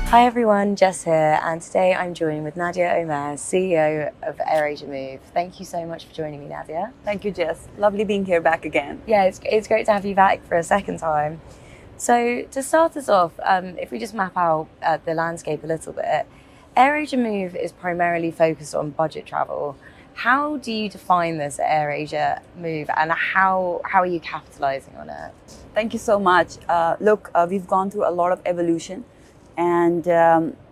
Hi everyone, Jess here, and today I'm joined with Nadia Omer, CEO of AirAsia MOVE. Thank you so much for joining me, Nadia. Thank you, Jess. Lovely being here back again. Yeah, it's great to have you back for a second time. So to start us off, if we just map out the landscape a little bit, AirAsia MOVE is primarily focused on budget travel. How do you define this at AirAsia MOVE, and how are you capitalizing on it? Thank you so much. We've gone through a lot of evolution, and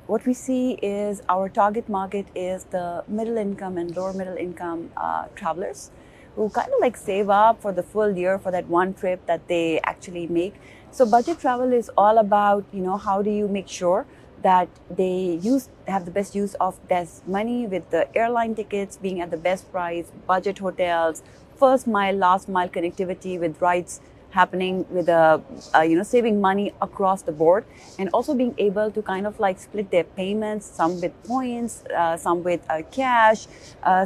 what we see is our target market is the middle income and lower middle income travelers who kind of like save up for the full year for that one trip that they actually make. So budget travel is all about, how do you make sure that they have the best use of their money, with the airline tickets being at the best price, budget hotels, first mile, last mile connectivity with rides happening, with saving money across the board, and also being able to kind of like split their payments, some with points, some with cash,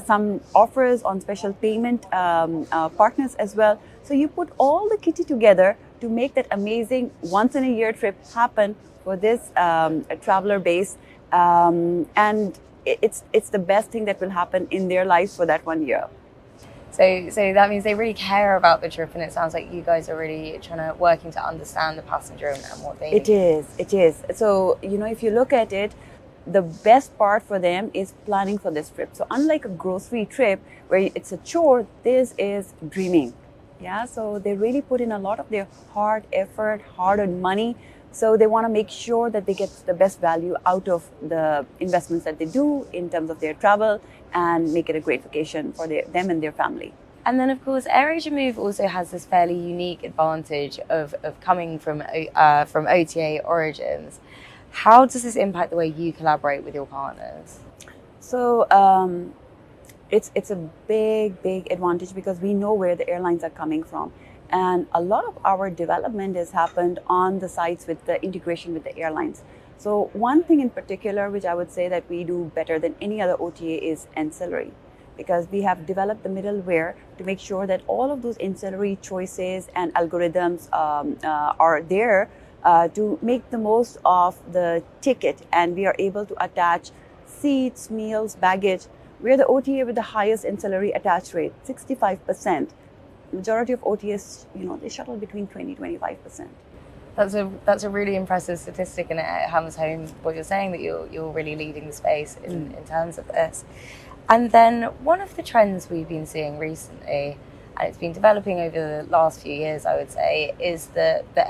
some offers on special payment partners as well. So you put all the kitty together to make that amazing once in a year trip happen for this traveler base, and it's the best thing that will happen in their lives for that 1 year. So that means they really care about the trip, and it sounds like you guys are really working to understand the passenger and what they need. It is. So, if you look at it, the best part for them is planning for this trip. So unlike a grocery trip where it's a chore, this is dreaming. Yeah, so they really put in a lot of their hard effort, hard-earned money. So they want to make sure that they get the best value out of the investments that they do in terms of their travel, and make it a great vacation for them and their family. And then, of course, AirAsia MOVE also has this fairly unique advantage of coming from OTA origins. How does this impact the way you collaborate with your partners? So it's a big advantage because we know where the airlines are coming from. And a lot of our development has happened on the sites with the integration with the airlines. So one thing in particular, which I would say that we do better than any other OTA, is ancillary, because we have developed the middleware to make sure that all of those ancillary choices and algorithms are there to make the most of the ticket. And we are able to attach seats, meals, baggage. We're the OTA with the highest ancillary attach rate, 65%. Majority of OTAs, they shuttle between 20-25%. That's a really impressive statistic, and it hammers home what you're saying, that you're really leading the space in terms of this. And then one of the trends we've been seeing recently, and it's been developing over the last few years, I would say, is that the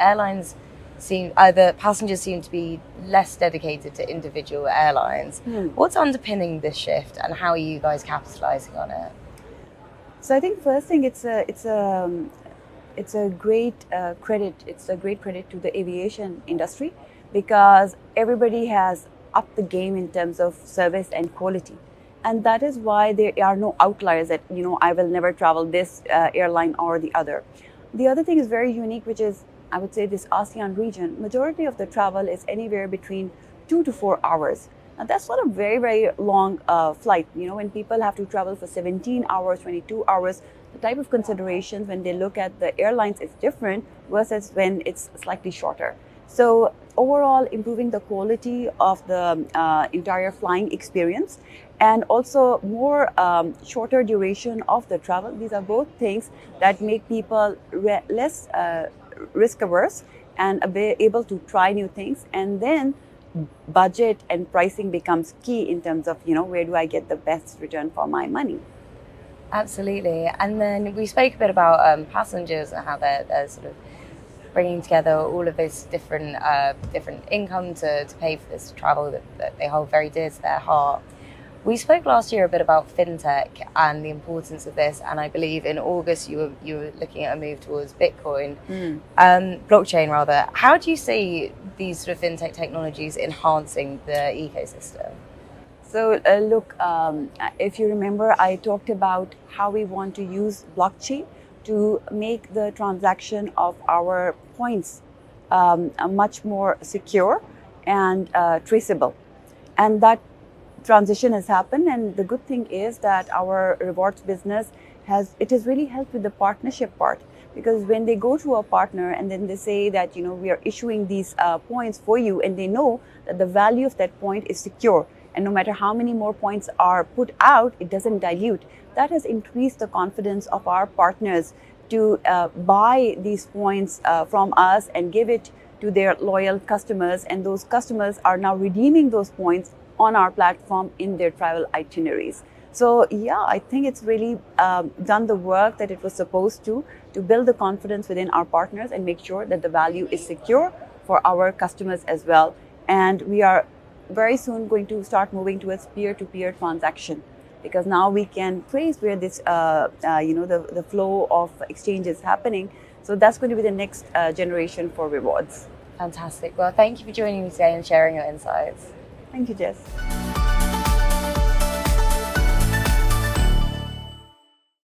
passengers seem to be less dedicated to individual airlines. What's underpinning this shift, and how are you guys capitalizing on it? So I think first thing, it's a great credit. It's a great credit to the aviation industry, because everybody has upped the game in terms of service and quality, and that is why there are no outliers that I will never travel this airline or the other. The other thing is very unique, which is, I would say, this ASEAN region. Majority of the travel is anywhere between 2 to 4 hours. Now, that's not a very long flight. When people have to travel for 17 hours, 22 hours, the type of considerations when they look at the airlines is different versus when it's slightly shorter. So overall, improving the quality of the entire flying experience, and also more shorter duration of the travel. These are both things that make people less risk averse and able to try new things. And then budget and pricing becomes key in terms of, where do I get the best return for my money? Absolutely. And then we spoke a bit about passengers and how they're sort of bringing together all of those different income to pay for this travel that they hold very dear to their heart. We spoke last year a bit about fintech and the importance of this, and I believe in August you were looking at a move towards Bitcoin, blockchain rather. How do you see these sort of fintech technologies enhancing the ecosystem? So if you remember, I talked about how we want to use blockchain to make the transaction of our points much more secure and traceable, and that transition has happened. And the good thing is that our rewards business has really helped with the partnership part, because when they go to a partner and then they say that, you know, we are issuing these points for you, and they know that the value of that point is secure, and no matter how many more points are put out, it doesn't dilute. That has increased the confidence of our partners to buy these points from us and give it to their loyal customers, and those customers are now redeeming those points on our platform in their travel itineraries. So yeah, I think it's really done the work that it was supposed to build the confidence within our partners and make sure that the value is secure for our customers as well. And we are very soon going to start moving towards peer-to-peer transaction, because now we can trace where this, the flow of exchange is happening. So that's going to be the next generation for rewards. Fantastic. Well, thank you for joining me today and sharing your insights. Thank you, Jess.